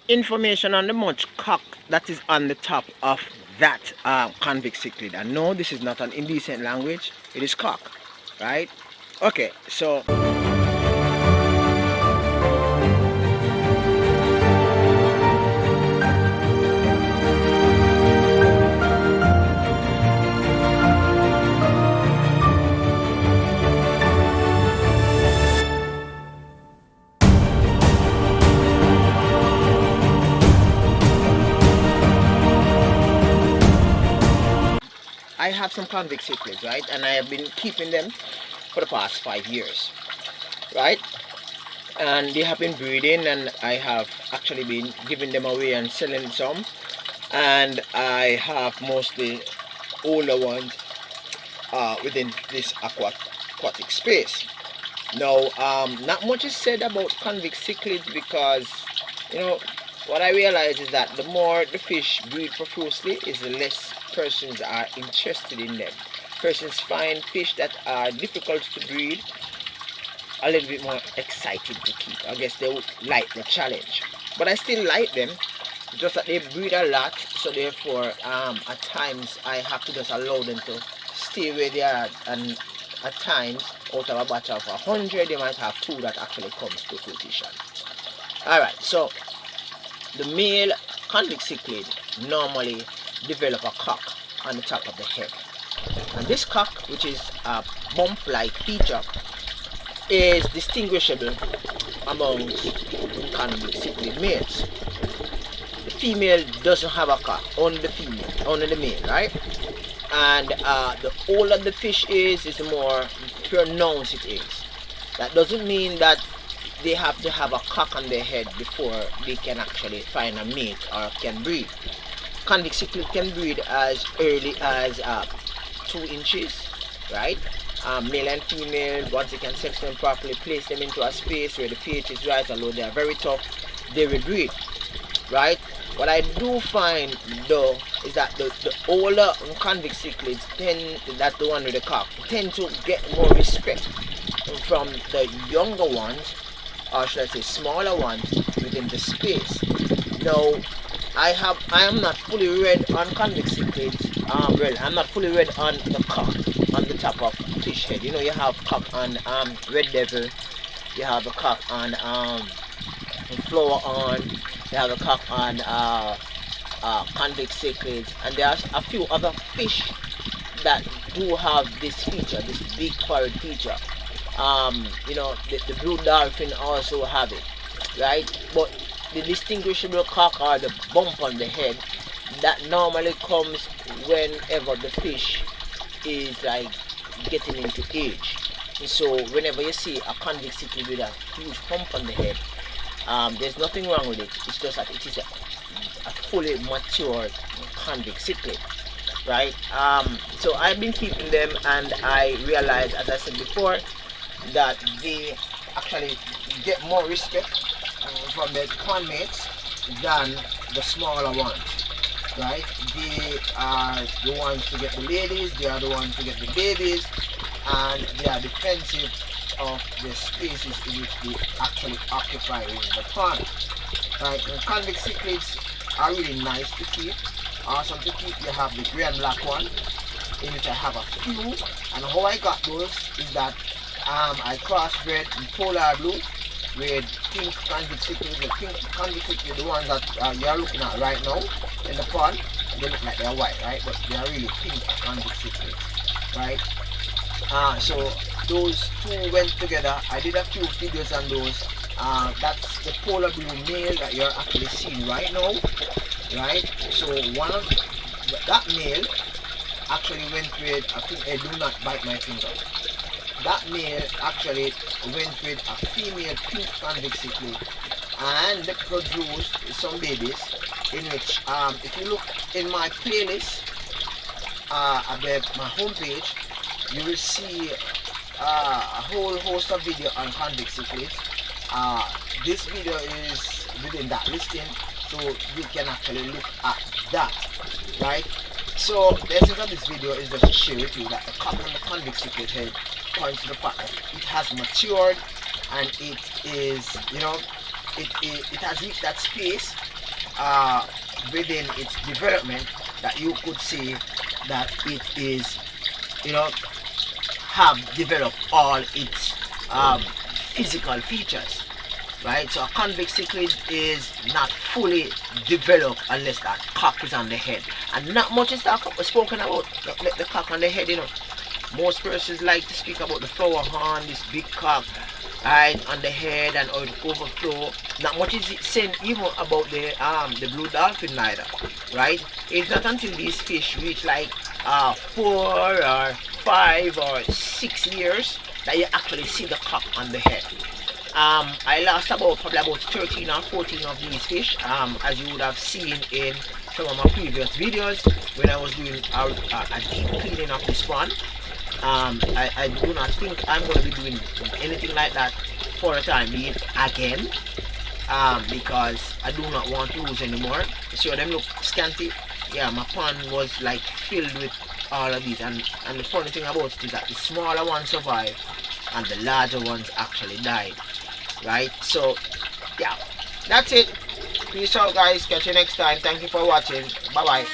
information on the much cock that is on the top of that convict cichlid. And no, this is not an indecent language, it is cock, right? Okay, so I have some convict cichlids, right? And I have been keeping them for the past 5 years, right? And they have been breeding, and I have actually been giving them away and selling some. And I have mostly older ones within this aquatic space. Now, not much is said about convict cichlids because, you know, what I realize is that the more the fish breed profusely, is the less persons are interested in them. Persons find fish that are difficult to breed a little bit more exciting to keep. I guess they would like the challenge. But I still like them, just that they breed a lot, so therefore at times I have to just allow them to stay where they are, and at times out of a batch of 100 they might have 2 that actually comes to fruition. Alright, so the male convict cichlid normally develop a cock on the top of the head, and this cock, which is a bump like feature, is distinguishable amongst convict cichlid males. The female doesn't have a cock, only the female, only the male, right? And the older the fish is the more pronounced it is. That doesn't mean that they have to have a cock on their head before they can actually find a mate or can breed. Convict cichlid can breed as early as 2 inches, right? Male and female, once they can sex them properly, place them into a space where the pH is right, although they are very tough, they will breed, right? What I do find though is that the older convict cichlids that the one with the cock, tend to get more respect from the younger ones, or should I say smaller ones, within the space. Now, I am not fully read on convict cichlids. Well, I'm not fully read on the cock on the top of fish head. You know, you have cock on red devil, you have a cock on flower on, you have a cock on convict cichlids, and there are a few other fish that do have this feature, this big forehead feature. You know, the blue dolphin also have it, right? But the distinguishable cock, or the bump on the head, that normally comes whenever the fish is like getting into age. And so whenever you see a convict cichlid with a huge hump on the head, there's nothing wrong with it. It's just that it is a fully matured convict cichlid, right? So I've been keeping them, and I realized, as I said before, that they actually get more respect from their conmates than the smaller ones, right? They are the ones to get the ladies, they are the ones to get the babies, and they are defensive of the spaces in which they actually occupy in the pond, right? And convict cichlids are really nice to keep, awesome to keep. You have the grey and black one, in which I have a few, and how I got those is that I crossbred in polar blue with pink convict cichlids. The pink convict cichlids, the ones that you're looking at right now in the pond, they look like they're white, right? But they are really pink convict cichlids, right? So those 2 went together. I did a few videos on those. That's the polar blue male that you're actually seeing right now, right? So one of that male actually went with, I think I do not bite my finger. That male actually went with a female pink convict cichlid and produced some babies, in which if you look in my playlist at my homepage, you will see a whole host of video on convict cichlids. This video is within that listing, so you can actually look at that, right? So the essence of this video is just to share with you that the cock on the convict cichlid head points to the fact that it has matured, and it is, you know, it has reached that space within its development that you could see that it is, you know, have developed all its physical features, right? So a convict cichlid is not fully developed unless that cock is on the head, and not much is spoken about the cock on the head, you know. Most persons like to speak about the flower horn, this big cock, right, on the head and or the overflow. Not much is said even about the blue dolphin neither, right? It's not until these fish reach like 4 or 5 or 6 years that you actually see the cock on the head. I lost probably about 13 or 14 of these fish, as you would have seen in some of my previous videos when I was doing a deep cleaning of this pond. I do not think I'm going to be doing anything like that for the time being again, because I do not want to lose anymore. So them look scanty. Yeah, my pond was like filled with all of these, and the funny thing about it is that the smaller ones survived and the larger ones actually died, right? So yeah, that's it. Peace out guys, catch you next time. Thank you for watching. Bye bye.